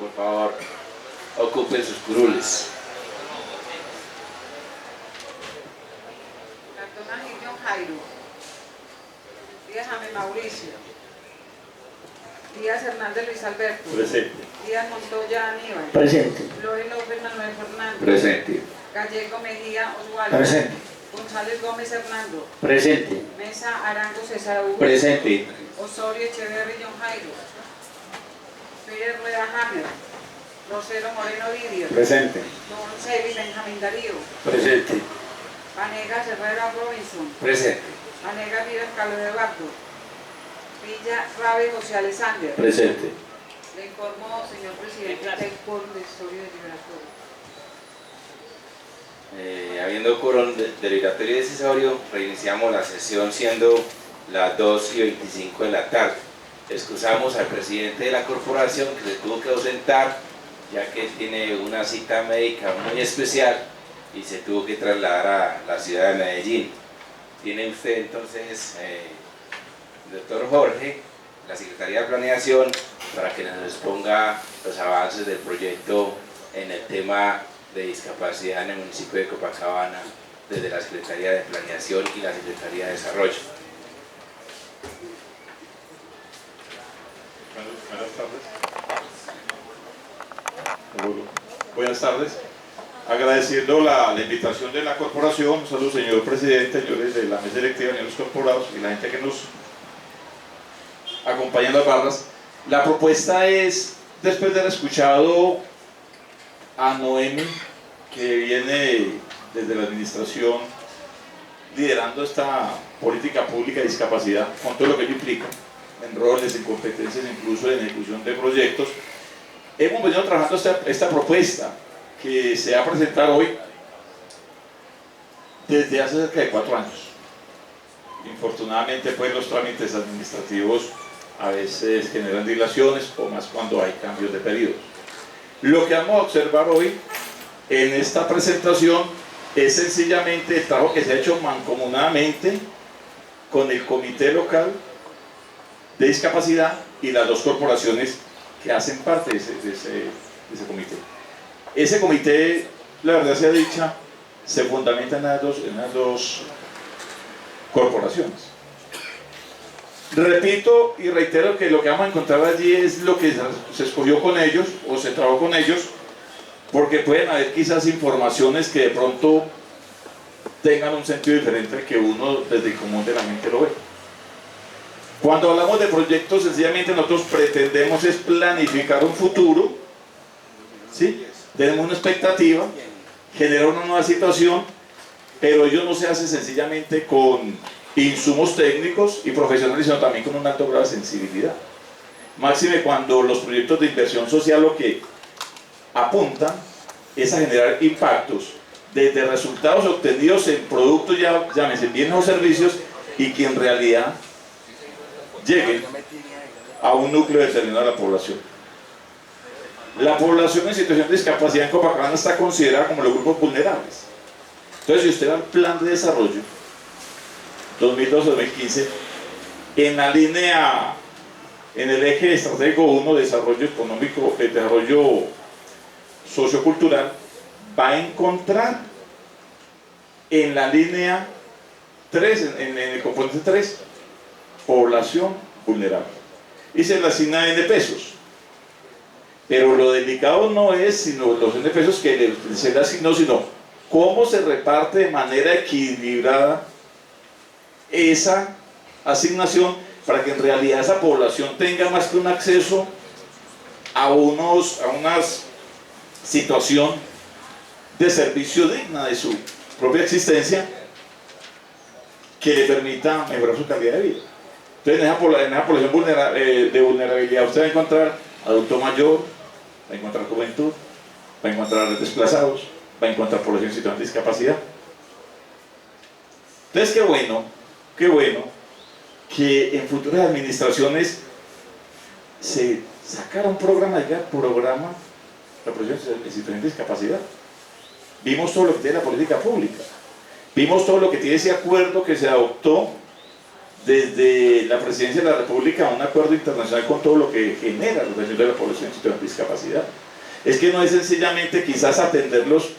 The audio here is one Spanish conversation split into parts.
por favor, ocupen sus curules. Cartonaje John Jairo. Díaz Jaime Mauricio. Díaz Hernández Luis Alberto. Presente. Díaz Montoya Aníbal. Presente. Loe López Manuel Fernández. Presente. Gallego Mejía Osvaldo. Presente. González Gómez Hernando. Presente. Mesa Arango César Hugo. Presente. Osorio Echeverri John Jairo. Pérez Rueda Hammer. Rosero Moreno Lidio. Presente. Doncelli Benjamín Darío. Presente. Vanegas Herrera Robinson. Presente. Vanegas Vives Carlos Eduardo. Villa Rabe José Alexander. Presente. Le informo, señor presidente, que hay quórum de Osorio de Liberatorio. Habiendo quórum de liberatorio y decisorio, reiniciamos la sesión siendo las 2:25 de la tarde. Excusamos al presidente de la corporación que se tuvo que ausentar, ya que él tiene una cita médica muy especial y se tuvo que trasladar a la ciudad de Medellín. Tiene usted entonces, doctor Jorge, la Secretaría de Planeación, para que nos exponga los avances del proyecto en el tema de discapacidad en el municipio de Copacabana, desde la Secretaría de Planeación y la Secretaría de Desarrollo. Buenas tardes. Buenas tardes. Agradeciendo la invitación de la corporación. Saludos, señor presidente, señores de la mesa directiva, señores corporados y la gente que nos acompaña en las barras. La propuesta es, después de haber escuchado a Noemi, que viene desde la administración liderando esta política pública de discapacidad, con todo lo que ello implica, en roles, en competencias, incluso en ejecución de proyectos, hemos venido trabajando esta propuesta que se va a presentar hoy desde hace cerca de 4 años. Infortunadamente, pues los trámites administrativos a veces generan dilaciones, o más cuando hay cambios de periodos. Lo que vamos a observar hoy en esta presentación es sencillamente el trabajo que se ha hecho mancomunadamente con el comité local de discapacidad y las 2 corporaciones que hacen parte de ese comité. Ese comité, la verdad sea dicha, se fundamenta en las dos corporaciones. Repito y reitero que lo que vamos a encontrar allí es lo que se escogió con ellos o se trabajó con ellos, porque pueden haber quizás informaciones que de pronto tengan un sentido diferente al que uno desde el común de la mente lo ve. Cuando hablamos de proyectos, sencillamente nosotros pretendemos es planificar un futuro, ¿sí? Tenemos una expectativa, generar una nueva situación, pero ello no se hace sencillamente con insumos técnicos y profesionales, sino también con un alto grado de sensibilidad. Máxime cuando los proyectos de inversión social lo que apuntan es a generar impactos desde resultados obtenidos en productos, ya llámense bienes o servicios, y que en realidad lleguen a un núcleo determinado de la población. La población en situación de discapacidad en Copacabana está considerada como los grupos vulnerables. Entonces, si usted va al plan de desarrollo 2012-2015, en la línea, en el eje estratégico 1, desarrollo económico, desarrollo sociocultural, va a encontrar en la línea 3, en el componente 3, población vulnerable, y se le asigna N pesos, pero lo delicado no es sino los N pesos que se le asignó, sino cómo se reparte de manera equilibrada esa asignación para que en realidad esa población tenga más que un acceso a una situación de servicio digna de su propia existencia, que le permita mejorar su calidad de vida. Entonces, en esa población de vulnerabilidad usted va a encontrar adulto mayor, va a encontrar juventud, va a encontrar desplazados, va a encontrar población en situación de discapacidad. Entonces, qué bueno que en futuras administraciones se sacara un programa de la población en situación de discapacidad. Vimos todo lo que tiene la política pública, vimos todo lo que tiene ese acuerdo que se adoptó desde la Presidencia de la República un acuerdo internacional con todo lo que genera la relación de la población en situación de discapacidad. Es que no es sencillamente quizás atenderlos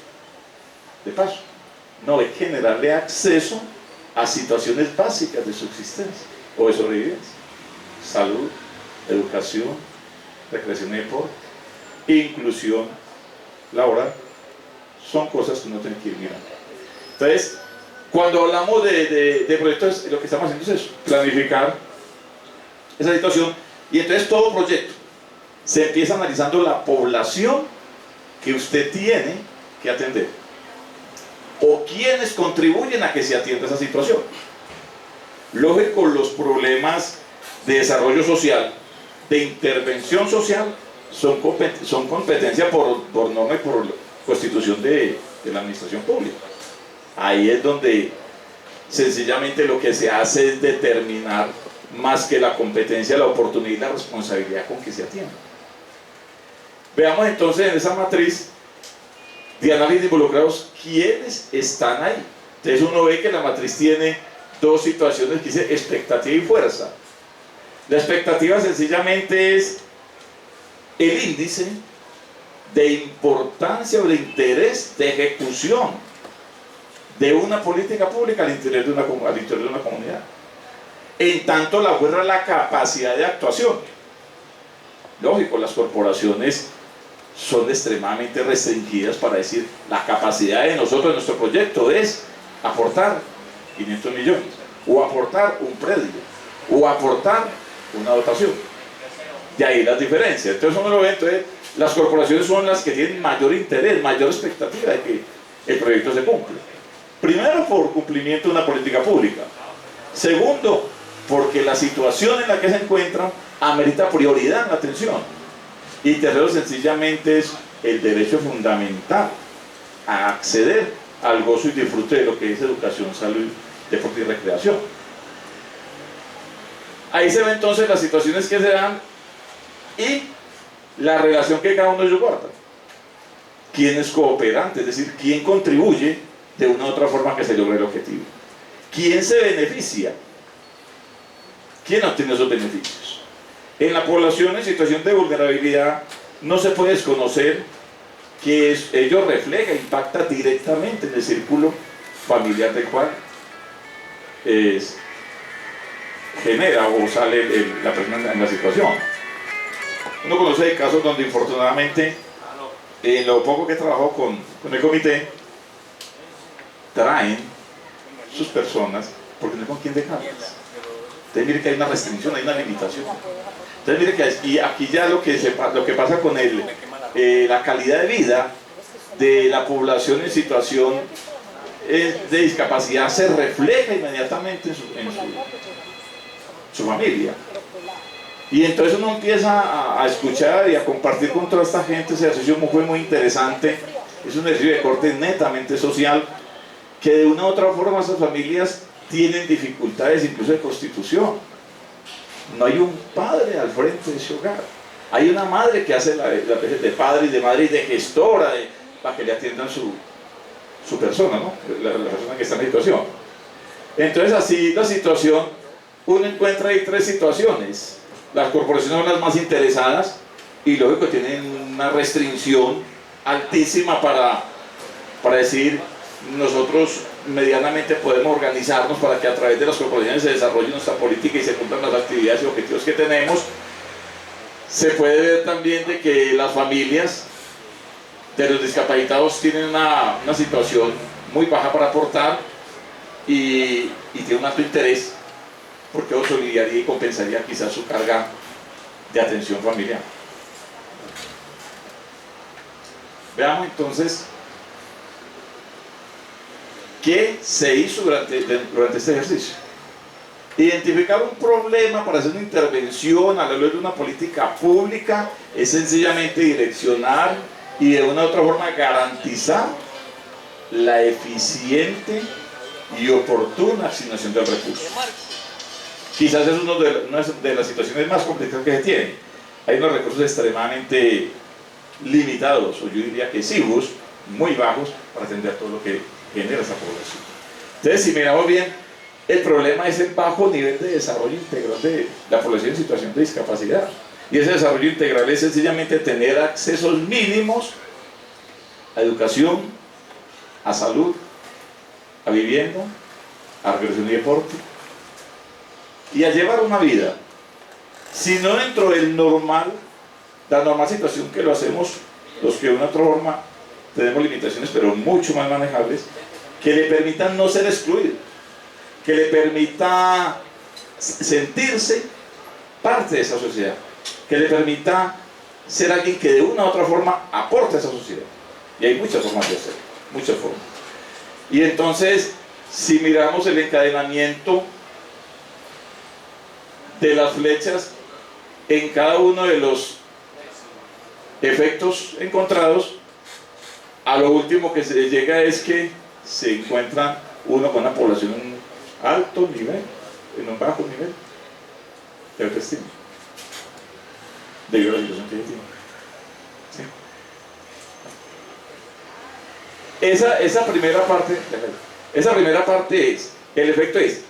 de paso, no, es generarle acceso a situaciones básicas de subsistencia o de sobrevivencia: salud, educación, recreación y deporte, inclusión laboral. Son cosas que uno tiene que ir mirando. Entonces, cuando hablamos de proyectos, lo que estamos haciendo es eso, planificar esa situación, y entonces todo proyecto se empieza analizando la población que usted tiene que atender, o quienes contribuyen a que se atienda esa situación. Lógico, los problemas de desarrollo social, de intervención social, son competencia por norma y por constitución de la administración pública. Ahí es donde sencillamente lo que se hace es determinar, más que la competencia, la oportunidad y la responsabilidad con que se atiende. Veamos entonces en esa matriz de análisis de involucrados quiénes están ahí. Entonces uno ve que la matriz tiene dos situaciones que dice expectativa y fuerza. La expectativa sencillamente es el índice de importancia o de interés de ejecución de una política pública al interior de una comunidad. En tanto, la fuerza es la capacidad de actuación. Lógico, las corporaciones son extremadamente restringidas para decir la capacidad de nosotros, de nuestro proyecto, es aportar 500 millones, o aportar un predio, o aportar una dotación. De ahí las diferencias. Entonces uno lo ve, entonces las corporaciones son las que tienen mayor interés, mayor expectativa de que el proyecto se cumpla. Primero, por cumplimiento de una política pública. Segundo, porque la situación en la que se encuentran amerita prioridad en la atención. Y tercero, sencillamente es el derecho fundamental a acceder al gozo y disfrute de lo que es educación, salud, deporte y recreación. Ahí se ven entonces las situaciones que se dan y la relación que cada uno de ellos guarda. ¿Quién es cooperante? Es decir, ¿quién contribuye de una u otra forma que se logre el objetivo? ¿Quién se beneficia? ¿Quién obtiene esos beneficios? En la población en situación de vulnerabilidad no se puede desconocer que ello refleja, impacta directamente en el círculo familiar del cual genera o sale la persona en la situación. Uno conoce de casos donde infortunadamente, en lo poco que trabajo con el comité, traen sus personas porque no hay con quién dejarlas. Entonces mire que hay una restricción, hay una limitación. Entonces mire que aquí ya lo que pasa con la calidad de vida de la población en situación de discapacidad se refleja inmediatamente en su familia. Y entonces uno empieza a escuchar y a compartir con toda esta gente. Ese ejercicio fue muy interesante. Es un ejercicio de corte netamente social, que de una u otra forma esas familias tienen dificultades incluso de constitución. No hay un padre al frente de ese hogar. Hay una madre que hace la de padre y de madre y de gestora para que le atiendan su persona, ¿no? La persona que está en la situación. Entonces así la situación, uno encuentra ahí tres situaciones. Las corporaciones son las más interesadas y lógico tienen una restricción altísima para decir nosotros medianamente podemos organizarnos para que a través de las corporaciones se desarrolle nuestra política y se cumplan las actividades y objetivos que tenemos. Se puede ver también de que las familias de los discapacitados tienen una situación muy baja para aportar y tienen un alto interés porque solidaría y compensaría quizás su carga de atención familiar. Veamos entonces ¿qué se hizo durante este ejercicio? Identificar un problema para hacer una intervención a la luz de una política pública es sencillamente direccionar y de una u otra forma garantizar la eficiente y oportuna asignación del recurso. Quizás es una de las situaciones más complejas que se tiene. Hay unos recursos extremadamente limitados, o yo diría que exiguos, muy bajos, para atender todo lo que genera esa población. Entonces, si miramos bien, El problema es el bajo nivel de desarrollo integral de la población en situación de discapacidad. Y ese desarrollo integral es sencillamente tener accesos mínimos a educación, a salud, a vivienda, a recreación y deporte, y a llevar una vida, si no dentro del normal, la normal situación que lo hacemos los que de una otra forma tenemos limitaciones pero mucho más manejables, que le permitan no ser excluido, que le permita sentirse parte de esa sociedad, que le permita ser alguien que de una u otra forma aporte a esa sociedad. Y hay muchas formas de hacerlo, muchas formas. Y entonces, si miramos el encadenamiento de las flechas en cada uno de los efectos encontrados, a lo último que se llega es que se encuentra uno con una población en un alto nivel, en un bajo nivel de autoestima, debido a la situación que tiene. ¿Sí? Esa primera parte es, el efecto es,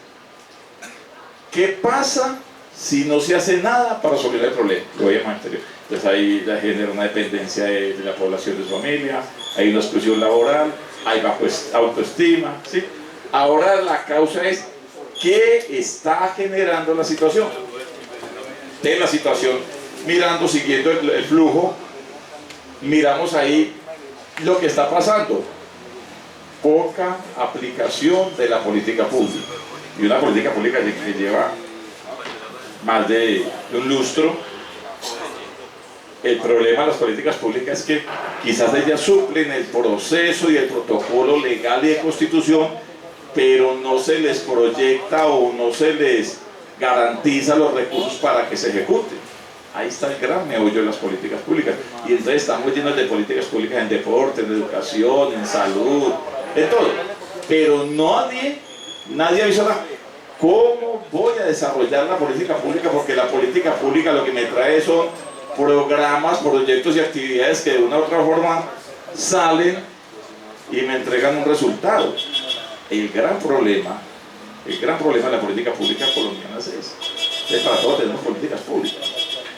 ¿qué pasa si no se hace nada para resolver el problema? Lo voy a llamar anterior. Entonces ahí genera una dependencia de la población de su familia, hay una exclusión laboral, hay bajo autoestima, ¿sí? Ahora la causa es, ¿qué está generando la situación? De la situación, mirando, siguiendo el flujo, miramos ahí lo que está pasando. Poca aplicación de la política pública. Y una política pública que lleva más de un lustro. El problema de las políticas públicas es que quizás ellas suplen el proceso y el protocolo legal y de constitución, pero no se les proyecta o no se les garantiza los recursos para que se ejecuten. Ahí está el gran meollo de las políticas públicas. Y entonces estamos llenos de políticas públicas en deporte, en educación, en salud, en todo. Pero nadie avisa cómo voy a desarrollar la política pública, porque la política pública lo que me trae son programas, proyectos y actividades que de una u otra forma salen y me entregan un resultado. El gran problema de la política pública colombiana es ese. Para todos tenemos políticas públicas.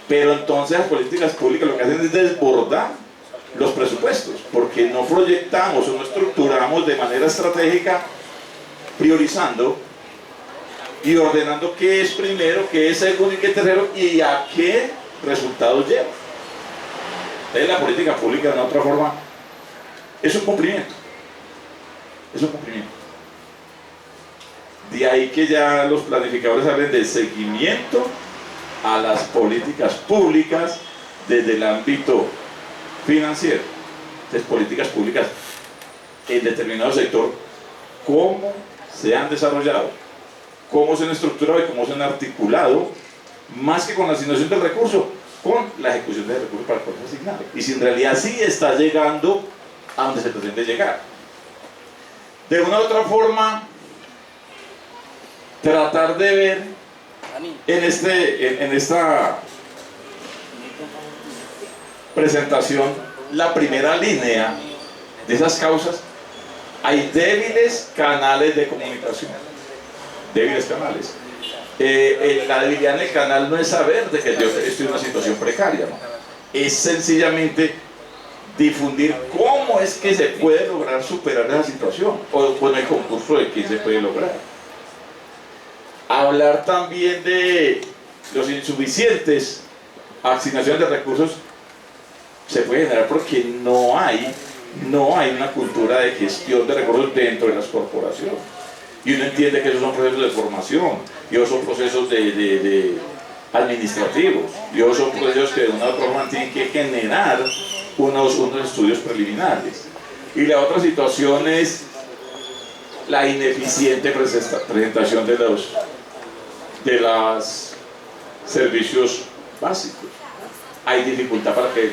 Pero entonces las políticas públicas lo que hacen es desbordar los presupuestos, porque no proyectamos o no estructuramos de manera estratégica, priorizando y ordenando qué es primero, qué es segundo y qué tercero y a qué resultados lleva. Entonces la política pública de una otra forma es un cumplimiento. Es un cumplimiento. De ahí que ya los planificadores hablen de seguimiento a las políticas públicas desde el ámbito financiero. Entonces, políticas públicas en determinado sector, cómo se han desarrollado, cómo se han estructurado y cómo se han articulado, más que con la asignación del recurso, con la ejecución del recurso para el cual es asignado. Y si en realidad sí está llegando a donde se pretende llegar. De una u otra forma, tratar de ver en esta presentación la primera línea de esas causas. Hay débiles canales de comunicación, débiles canales. La debilidad en el canal no es saber de que yo estoy en una situación precaria, ¿no? Es sencillamente difundir cómo es que se puede lograr superar esa situación, o con el concurso de qué se puede lograr. Hablar también de los insuficientes asignaciones de recursos se puede generar porque no hay una cultura de gestión de recursos dentro de las corporaciones. Y uno entiende que esos son procesos de formación, y esos son procesos de administrativos, y esos son procesos que de una u otra forma tienen que generar unos estudios preliminares. Y la otra situación es la ineficiente presentación de los servicios básicos. Hay dificultad para que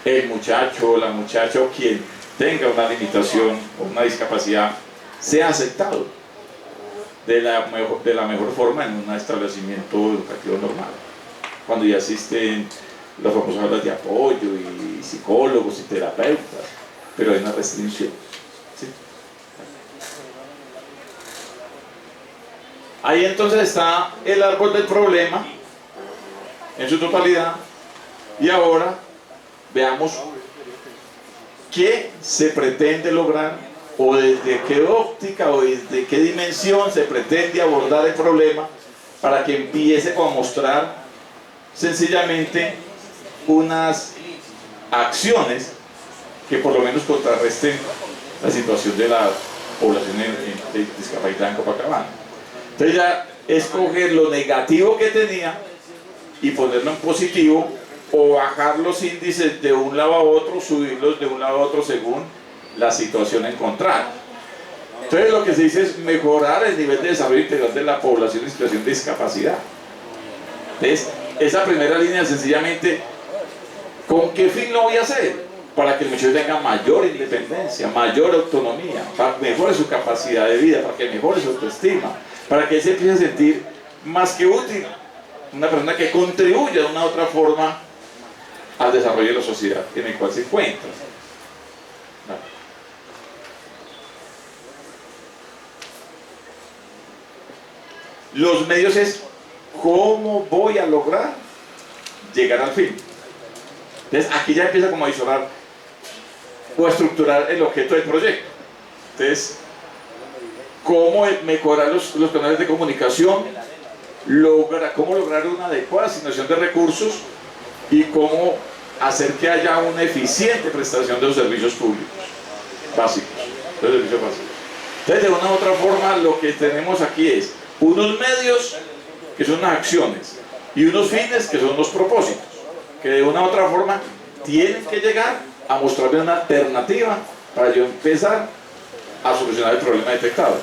el muchacho o la muchacha o quien tenga una limitación o una discapacidad sea aceptado de la mejor forma en un establecimiento educativo normal, cuando ya existen las famosas aulas de apoyo y psicólogos y terapeutas, pero hay una restricción, ¿sí? Ahí entonces está el árbol del problema en su totalidad. Y ahora veamos qué se pretende lograr, o desde qué óptica o desde qué dimensión se pretende abordar el problema, para que empiece a mostrar sencillamente unas acciones que por lo menos contrarresten la situación de la población de discapacidad en Copacabana. Entonces ya escoger lo negativo que tenía y ponerlo en positivo, o bajar los índices de un lado a otro, subirlos de un lado a otro según la situación encontrada. Entonces lo que se dice es mejorar el nivel de desarrollo integral de la población en situación de discapacidad. Entonces, esa primera línea sencillamente, ¿con qué fin lo voy a hacer? Para que el muchacho tenga mayor independencia, mayor autonomía, para que mejore su capacidad de vida, para que mejore su autoestima, para que él se empiece a sentir más que útil, una persona que contribuya de una u otra forma al desarrollo de la sociedad en el cual se encuentra. Los medios es cómo voy a lograr llegar al fin. Entonces aquí ya empieza como a visorar o a estructurar el objeto del proyecto. Entonces, cómo mejorar los canales de comunicación, cómo lograr una adecuada asignación de recursos y cómo hacer que haya una eficiente prestación de los servicios públicos básicos, Entonces, de una u otra forma, lo que tenemos aquí es unos medios que son las acciones y unos fines que son los propósitos, que de una u otra forma tienen que llegar a mostrarme una alternativa para yo empezar a solucionar el problema detectado.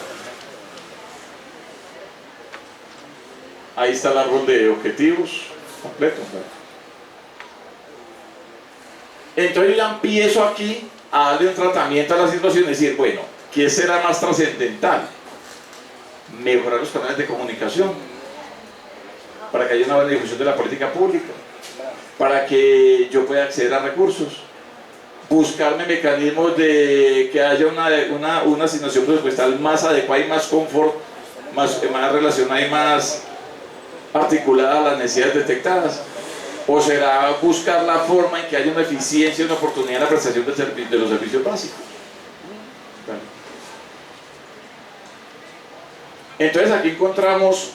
Ahí está el árbol de objetivos completo. Entonces yo ya empiezo aquí a darle un tratamiento a la situación y decir, bueno, ¿qué será más trascendental? Mejorar los canales de comunicación para que haya una buena difusión de la política pública, para que yo pueda acceder a recursos, buscarme mecanismos de que haya una asignación presupuestal más adecuada y más confort, más relacionada y más articulada a las necesidades detectadas, o será buscar la forma en que haya una eficiencia y una oportunidad en la prestación de los servicios básicos. Entonces aquí encontramos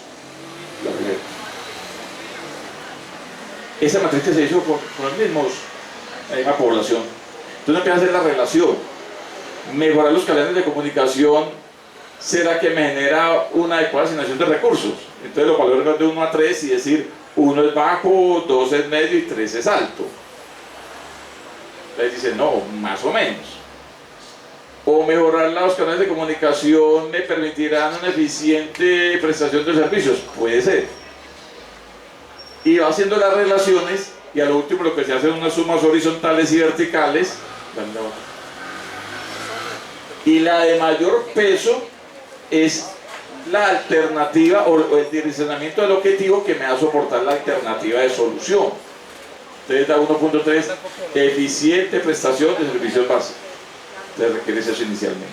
esa matriz que se hizo por la misma población. Entonces empieza a hacer la relación. Mejorar los canales de comunicación será que me genera una adecuada asignación de recursos. Entonces los valores van de 1 a 3 y decir 1 es bajo, 2 es medio y 3 es alto. Entonces dicen no, más o menos. O mejorar los canales de comunicación me permitirán una eficiente prestación de servicios, puede ser. Y va haciendo las relaciones y a lo último lo que se hace son unas sumas horizontales y verticales. Y la de mayor peso es la alternativa o el direccionamiento del objetivo que me va a soportar la alternativa de solución. Entonces da 1.3, eficiente prestación de servicios básicos. Entonces requiere eso inicialmente.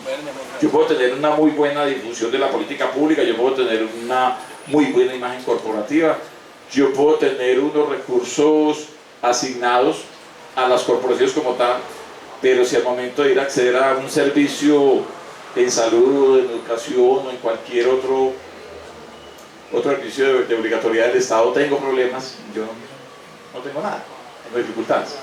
Yo puedo tener una muy buena difusión de la política pública, yo puedo tener una muy buena imagen corporativa, yo puedo tener unos recursos asignados a las corporaciones como tal, pero si al momento de ir a acceder a un servicio en salud, en educación o en cualquier otro servicio de obligatoriedad del Estado tengo problemas, yo no tengo nada, tengo dificultades.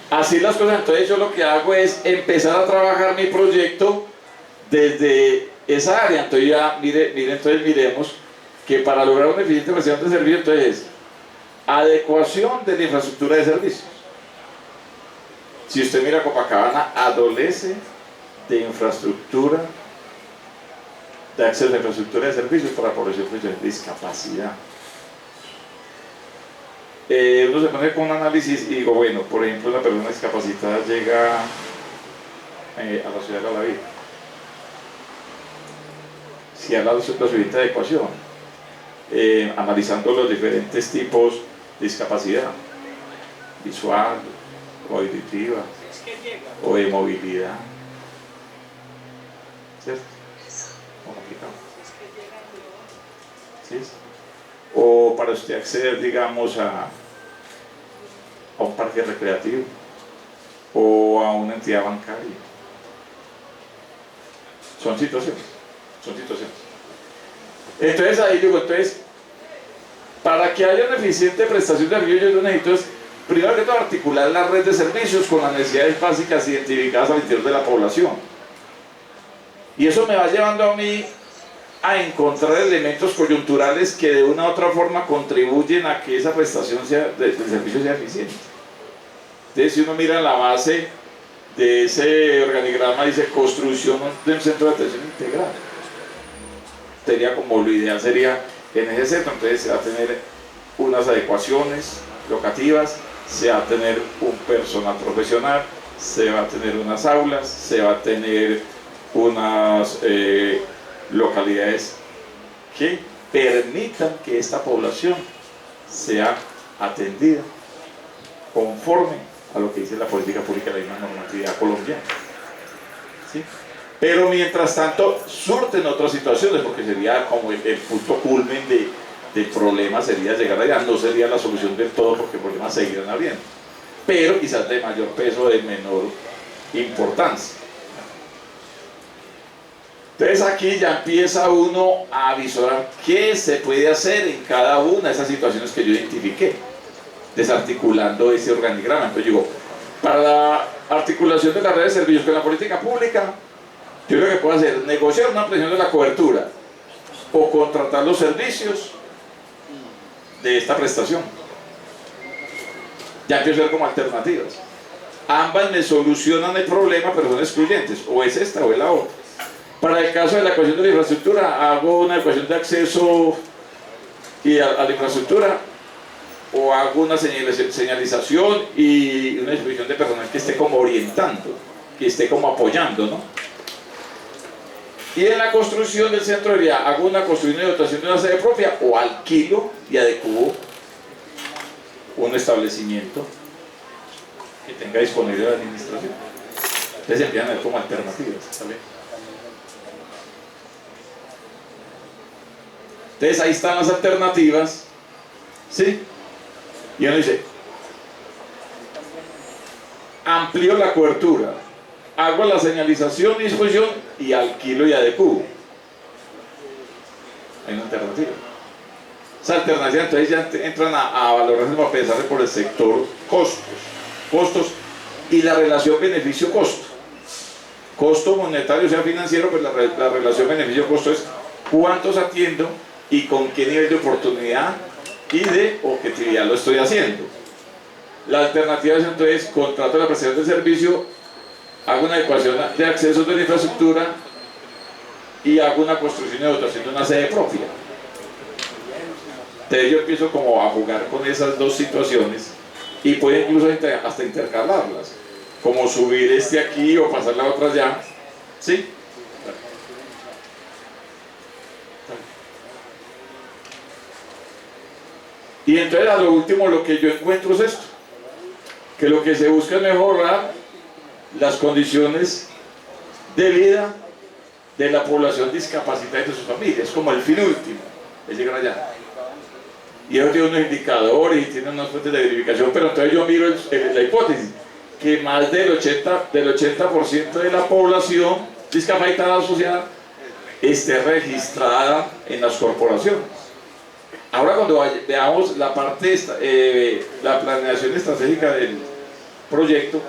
Así las cosas. Entonces yo lo que hago es empezar a trabajar mi proyecto desde esa área. Entonces ya, entonces miremos que para lograr una eficiente prestación de servicios, entonces adecuación de la infraestructura de servicios. Si usted mira, Copacabana adolece de infraestructura, de acceso a infraestructura de servicios para la población de discapacidad. Uno se pone con un análisis y digo, bueno, por ejemplo, una persona discapacitada llega a la ciudad de La Vida. Si habla de la siguiente adecuación, analizando los diferentes tipos de discapacidad, visual, o auditiva, o de movilidad, ¿cierto? Muy complicado. ¿Sí? O para usted acceder, digamos, a un parque recreativo o a una entidad bancaria. Son situaciones. Entonces ahí digo, para que haya una eficiente prestación de servicios, yo necesito es, primero que todo, articular la red de servicios con las necesidades básicas identificadas al interior de la población. Y eso me va llevando a mí a encontrar elementos coyunturales que de una u otra forma contribuyen a que esa prestación del servicio sea eficiente. Entonces, si uno mira la base de ese organigrama, dice construcción de un centro de atención integral. Sería como lo ideal sería en ese centro, entonces se va a tener unas adecuaciones locativas, se va a tener un personal profesional, se va a tener unas aulas, se va a tener unas localidades que permitan que esta población sea atendida conforme a lo que dice la política pública de la misma normatividad colombiana. ¿Sí? Pero mientras tanto surten otras situaciones, porque sería como el punto culmen del problema sería llegar allá, no sería la solución del todo porque problemas seguirán habiendo, pero quizás de mayor peso, de menor importancia. Entonces aquí ya empieza uno a visualizar qué se puede hacer en cada una de esas situaciones que yo identifiqué, desarticulando ese organigrama. Entonces digo, para la articulación de la red de servicios con la política pública, yo lo que puedo hacer es negociar una ampliación de la cobertura o contratar los servicios de esta prestación. Ya empiezo a ver como alternativas. Ambas me solucionan el problema, pero son excluyentes, o es esta o es la otra. Para el caso de la ecuación de la infraestructura, hago una ecuación de acceso a la infraestructura, o hago una señalización y una disposición de personal que esté como orientando, que esté como apoyando, ¿no? Y en la construcción del centro de día, hago una construcción y dotación de una sede propia, o alquilo y adecuo un establecimiento que tenga disponible la administración. Entonces empiezan a ver como alternativas, ¿sale? Entonces ahí están las alternativas, ¿sí? Y uno dice, amplío la cobertura, hago la señalización y disposición y alquilo y adecuo. Hay una alternativa. Esa alternativa entonces ya entran a valorarse, a pensar por el sector costos y la relación beneficio-costo. Costo monetario, sea financiero, pues la relación beneficio-costo es cuántos atiendo y con qué nivel de oportunidad y de objetividad lo estoy haciendo. La alternativa es entonces contrato la prestación del servicio, hago una adecuación de accesos de la infraestructura y hago una construcción y dotación de una sede propia. Entonces yo empiezo como a jugar con esas dos situaciones y puedo incluso hasta intercalarlas, como subir este aquí o pasar la otra allá, ¿sí? Y entonces a lo último lo que yo encuentro es esto, que lo que se busca es mejorar las condiciones de vida de la población discapacitada y de sus familias, como el fin último, es llegar allá. Y eso tiene unos indicadores y tiene unas fuentes de verificación, pero entonces yo miro la hipótesis, que más del 80% de la población discapacitada asociada esté registrada en las corporaciones. Ahora cuando veamos la parte, la planeación estratégica del proyecto,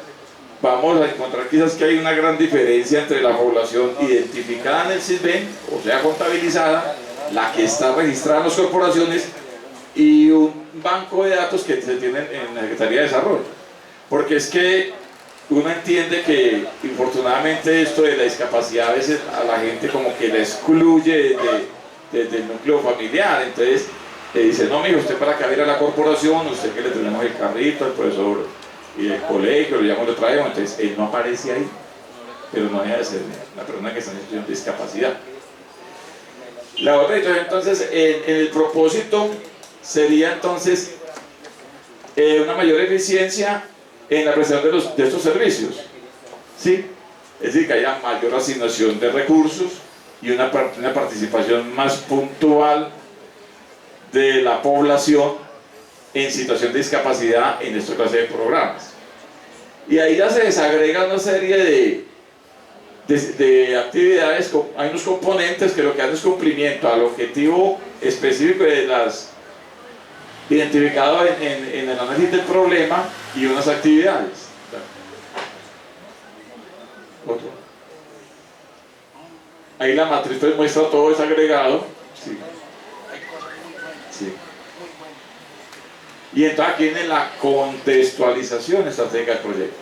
vamos a encontrar quizás que hay una gran diferencia entre la población identificada en el SISBEN, o sea contabilizada, la que está registrada en las corporaciones, y un banco de datos que se tienen en la Secretaría de Desarrollo. Porque es que uno entiende que infortunadamente esto de la discapacidad a veces a la gente como que la excluye desde el núcleo familiar. Entonces le dice, no, mijo, usted para que va a ir a la corporación, usted que le tenemos el carrito, el profesor y el colegio, lo llamamos, lo traemos, entonces él no aparece ahí, pero no deja de ser una persona que está en situación de discapacidad. La otra, entonces, en el propósito sería entonces una mayor eficiencia en la prestación de estos servicios, ¿sí? es decir, que haya mayor asignación de recursos y una participación más puntual de la población en situación de discapacidad en esta clase de programas. Y ahí ya se desagrega una serie de actividades. Hay unos componentes que lo que hacen es cumplimiento al objetivo específico de las identificado en el análisis del problema y unas actividades. Otro. Ahí la matriz pues muestra todo desagregado. Sí. Sí. Y entonces aquí viene la contextualización estratégica del proyecto.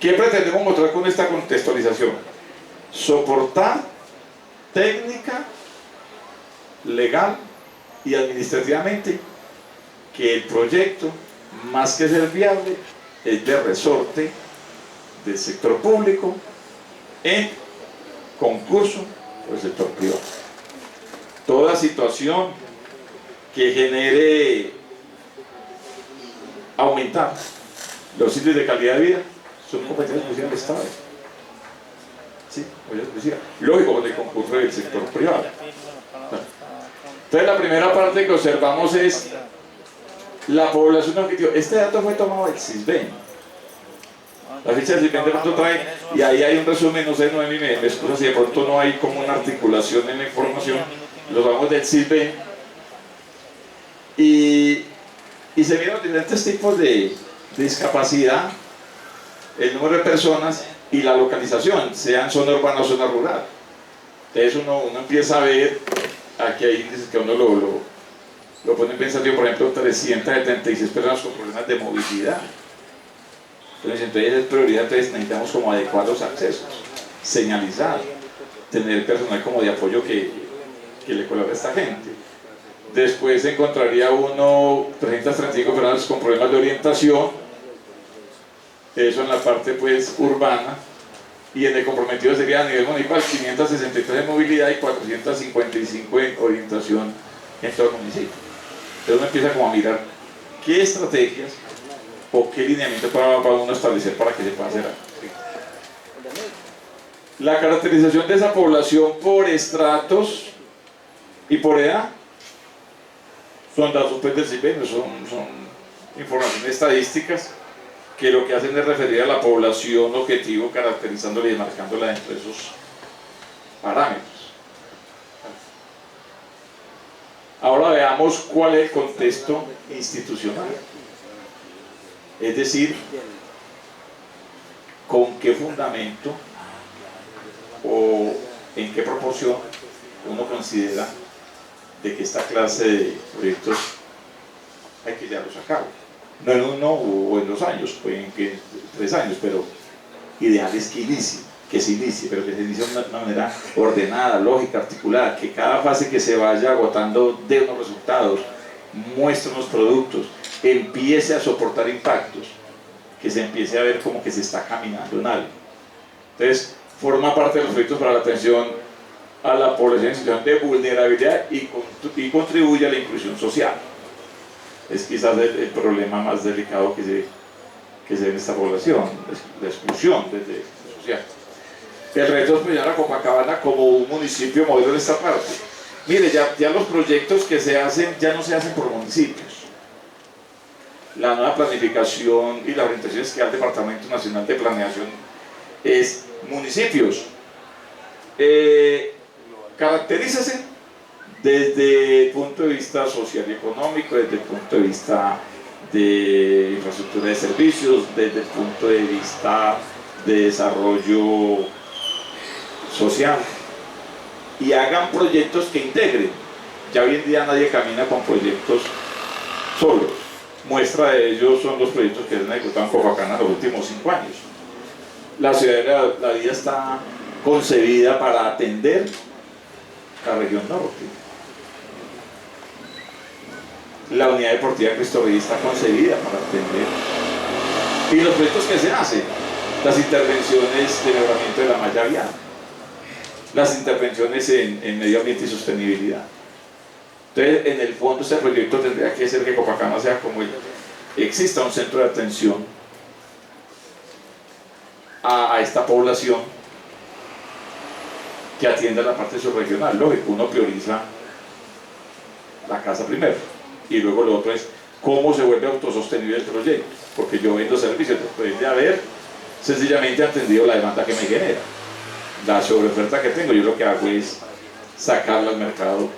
¿Qué pretendemos mostrar con esta contextualización? Soportar técnica, legal y administrativamente que el proyecto, más que ser viable, es de resorte del sector público en concurso por el sector privado. Toda situación que genere aumentar los índices de calidad de vida son competencias exclusivas del Estado. Sí, decía, lógico, con el concurso del sector privado. Entonces la primera parte que observamos es la población objetivo. Este dato fue tomado del CISBEN. La ficha del CISBEN de pronto trae, y ahí hay un resumen, no sé, Noemi me excusa si de pronto no hay como una articulación en la información, los vamos del CISBEN, y se vieron diferentes tipos de discapacidad, el número de personas y la localización, sea en zona urbana o zona rural. Entonces uno empieza a ver, aquí hay índices que uno lo pone en pensativo, por ejemplo, 376 personas con problemas de movilidad. Entonces es prioridad, entonces necesitamos como adecuar los accesos, señalizar, tener personal como de apoyo que le colabore a esta gente. Después encontraría uno 335 personas con problemas de orientación, eso en la parte pues urbana, y en el comprometido sería a nivel municipal 563 en movilidad y 455 en orientación en todo el municipio. Entonces uno empieza como a mirar qué estrategias o qué lineamiento para uno establecer para que se pueda hacer algo. La caracterización de esa población por estratos y por edad son datos pues del CISBEN, son informaciones estadísticas que lo que hacen es referir a la población objetivo, caracterizándola y marcándola dentro de esos parámetros. Ahora veamos cuál es el contexto institucional, es decir, con qué fundamento o en qué proporción uno considera de que esta clase de proyectos hay que llevarlos a cabo. No en 1 o en 2 años, pueden que 3 años, pero ideal es que se inicie, pero que se inicie de una manera ordenada, lógica, articulada, que cada fase que se vaya agotando dé unos resultados, muestre unos productos, empiece a soportar impactos, que se empiece a ver como que se está caminando en algo. Entonces, forma parte de los proyectos para la atención a la población en situación de vulnerabilidad y contribuye a la inclusión social. Es quizás el problema más delicado que se ve en esta población, la exclusión social. El reto es apoyar a Copacabana como un municipio modelo en esta parte. Mire, ya los proyectos que se hacen, ya no se hacen por municipios. La nueva planificación y las orientaciones que da el Departamento Nacional de Planeación es municipios. Caracterízase desde el punto de vista social y económico, desde el punto de vista de infraestructura de servicios, desde el punto de vista de desarrollo social, y hagan proyectos que integren. Ya hoy en día nadie camina con proyectos solos. Muestra de ello son los proyectos que se han ejecutado en Copacabana en los últimos 5 años. La ciudad de la vida está concebida para atender la región norte. La unidad deportiva Cristo Rey está concebida para atender. Y los proyectos que se hacen, las intervenciones de mejoramiento de la malla vial, las intervenciones en medio ambiente y sostenibilidad. Entonces, en el fondo, este proyecto tendría que ser que Copacabana sea como exista un centro de atención a esta población que atienda la parte subregional. Lógico, uno prioriza la casa primero y luego lo otro es cómo se vuelve autosostenible el proyecto, porque yo vendo servicios después de haber sencillamente atendido la demanda que me genera, la sobreoferta que tengo. Yo lo que hago es sacarla al mercado